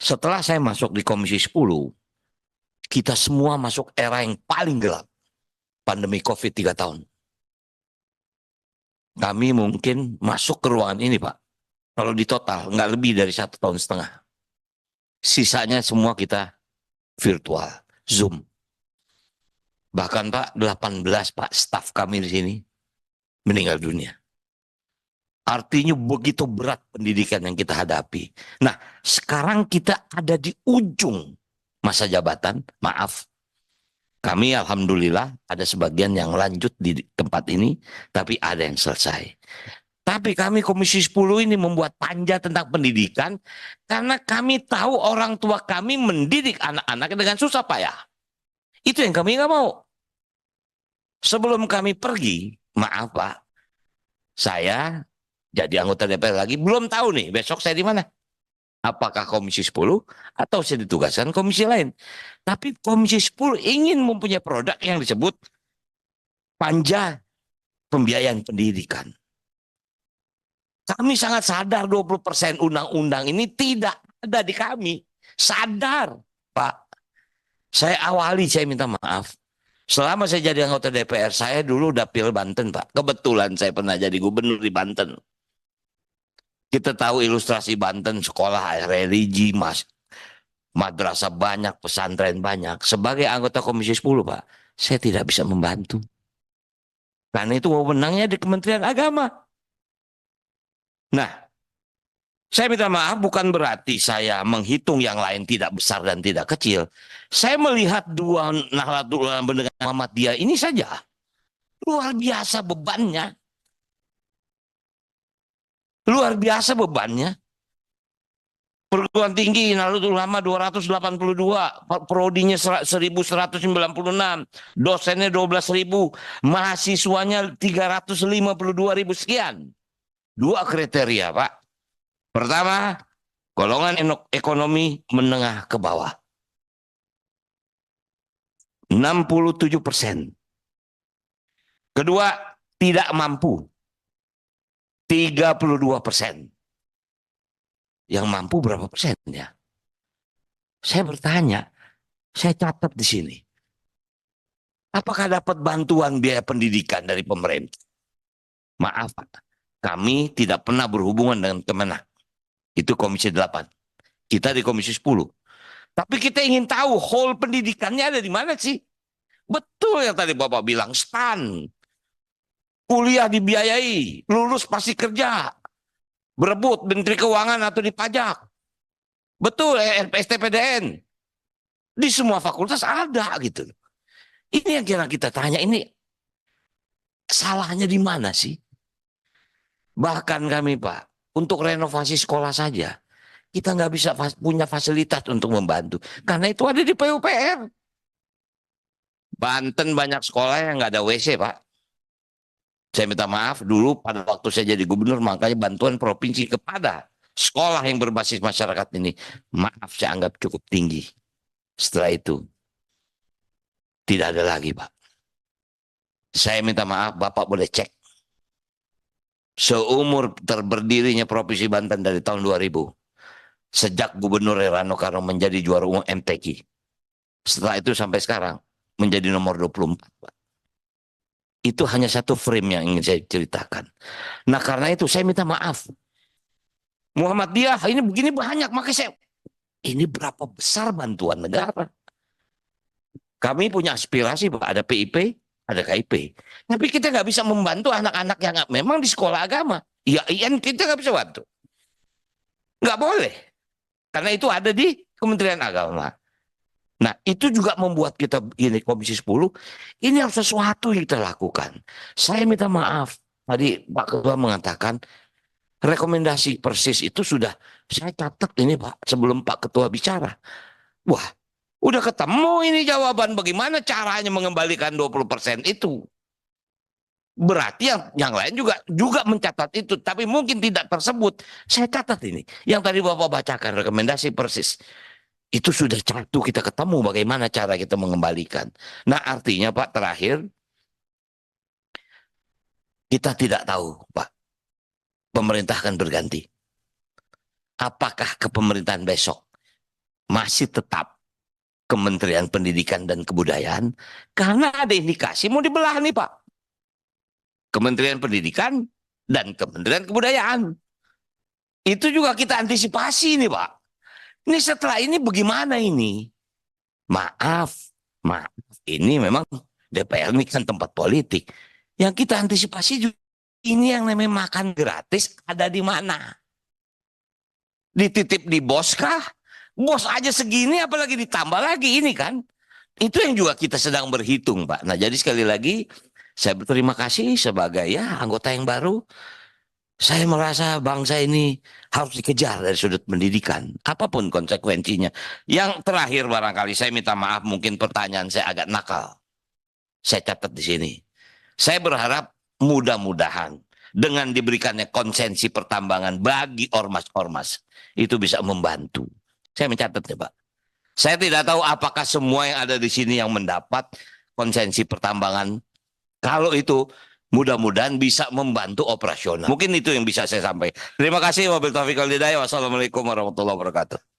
Setelah saya masuk di Komisi 10, kita semua masuk era yang paling gelap. Pandemi COVID 3 tahun. Kami mungkin masuk ke ruangan ini, Pak. Kalau di total, nggak lebih dari 1,5 tahun. Sisanya semua kita virtual, Zoom. Bahkan Pak, 18 Pak, staf kami di sini meninggal dunia. Artinya begitu berat pendidikan yang kita hadapi. Nah, sekarang kita ada di ujung masa jabatan, maaf. Kami alhamdulillah ada sebagian yang lanjut di tempat ini, tapi ada yang selesai. Tapi kami Komisi 10 ini membuat panja tentang pendidikan karena kami tahu orang tua kami mendidik anak-anaknya dengan susah payah. Itu yang kami nggak mau. Sebelum kami pergi, maaf Pak, saya jadi anggota DPR lagi, belum tahu nih besok saya di mana. Apakah Komisi 10 atau saya ditugaskan komisi lain. Tapi Komisi 10 ingin mempunyai produk yang disebut panja pembiayaan pendidikan. Kami sangat sadar 20% undang-undang ini tidak ada di kami. Sadar, Pak. Saya minta maaf. Selama saya jadi anggota DPR, saya dulu dapil Banten, Pak. Kebetulan saya pernah jadi gubernur di Banten. Kita tahu ilustrasi Banten, sekolah religi, madrasah banyak, pesantren banyak. Sebagai anggota Komisi 10, Pak, saya tidak bisa membantu. Karena itu wewenangnya di Kementerian Agama. Nah, saya minta maaf bukan berarti saya menghitung yang lain tidak besar dan tidak kecil. Saya melihat dua Nahdlatul Ulama dengan Muhammadiyah ini saja luar biasa bebannya. Luar biasa bebannya. Perguruan tinggi Nahdlatul Ulama 282, prodinya 1196, dosennya 12.000, mahasiswanya 352.000 sekian. Dua kriteria, Pak. Pertama, golongan ekonomi menengah ke bawah. 67%. Kedua, tidak mampu. 32%. Yang mampu berapa persen ya? Saya bertanya, saya catat di sini. Apakah dapat bantuan biaya pendidikan dari pemerintah? Maaf, Pak. Kami tidak pernah berhubungan dengan Kemenak. Itu Komisi 8. Kita di Komisi 10. Tapi kita ingin tahu whole pendidikannya ada di mana sih? Betul yang tadi Bapak bilang, STAN. Kuliah dibiayai, lulus pasti kerja. Berebut Menteri Keuangan atau di pajak. Betul, STPDN. Di semua fakultas ada gitu. Ini yang kita tanya, ini salahnya di mana sih? Bahkan kami Pak, untuk renovasi sekolah saja, kita nggak bisa punya fasilitas untuk membantu. Karena itu ada di PUPR. Banten banyak sekolah yang nggak ada WC Pak. Saya minta maaf dulu pada waktu saya jadi gubernur, makanya bantuan provinsi kepada sekolah yang berbasis masyarakat ini, maaf saya anggap cukup tinggi. Setelah itu, tidak ada lagi Pak. Saya minta maaf, Bapak boleh cek. Seumur terberdirinya Provinsi Banten dari tahun 2000, sejak Gubernur Rano Karno menjadi juara umum MTQ. Setelah itu sampai sekarang, menjadi nomor 24. Pak. Itu hanya satu frame yang ingin saya ceritakan. Nah karena itu saya minta maaf. Muhammadiyah ini begini banyak, makanya saya, ini berapa besar bantuan negara? Kami punya aspirasi, Pak, ada PIP, ada KIP. Tapi kita nggak bisa membantu anak-anak yang memang di sekolah agama. Ya, kita nggak bisa bantu. Nggak boleh. Karena itu ada di Kementerian Agama. Nah, itu juga membuat kita ini Komisi 10, ini harus sesuatu yang kita lakukan. Saya minta maaf. Tadi Pak Ketua mengatakan rekomendasi persis itu sudah saya catat ini Pak sebelum Pak Ketua bicara. Wah, udah ketemu ini jawaban bagaimana caranya mengembalikan 20% itu. Berarti yang lain juga mencatat itu, tapi mungkin tidak tersebut. Saya catat ini. Yang tadi Bapak bacakan rekomendasi persis. Itu sudah satu kita ketemu bagaimana cara kita mengembalikan. Nah artinya Pak terakhir, kita tidak tahu Pak, pemerintah akan berganti. Apakah kepemerintahan besok masih tetap Kementerian Pendidikan dan Kebudayaan karena ada indikasi mau dibelah nih Pak. Kementerian Pendidikan dan Kementerian Kebudayaan. Itu juga kita antisipasi nih Pak. Ini setelah ini bagaimana ini? Maaf, maaf. Ini memang DPR ini kan tempat politik. Yang kita antisipasi juga ini yang namanya makan gratis ada di mana? Dititip di bos kah? Bos aja segini apalagi ditambah lagi ini kan. Itu yang juga kita sedang berhitung Pak. Nah jadi sekali lagi saya berterima kasih sebagai ya anggota yang baru. Saya merasa bangsa ini harus dikejar dari sudut pendidikan. Apapun konsekuensinya. Yang terakhir barangkali saya minta maaf mungkin pertanyaan saya agak nakal. Saya catat di sini. Saya berharap mudah-mudahan dengan diberikannya konsensi pertambangan bagi ormas-ormas itu bisa membantu. Saya mencatatnya Pak. Saya tidak tahu apakah semua yang ada di sini yang mendapat konsensi pertambangan. Kalau itu mudah-mudahan bisa membantu operasional. Mungkin itu yang bisa saya sampaikan. Terima kasih. Wabillahi taufiq wal hidayah. Wassalamualaikum warahmatullahi wabarakatuh.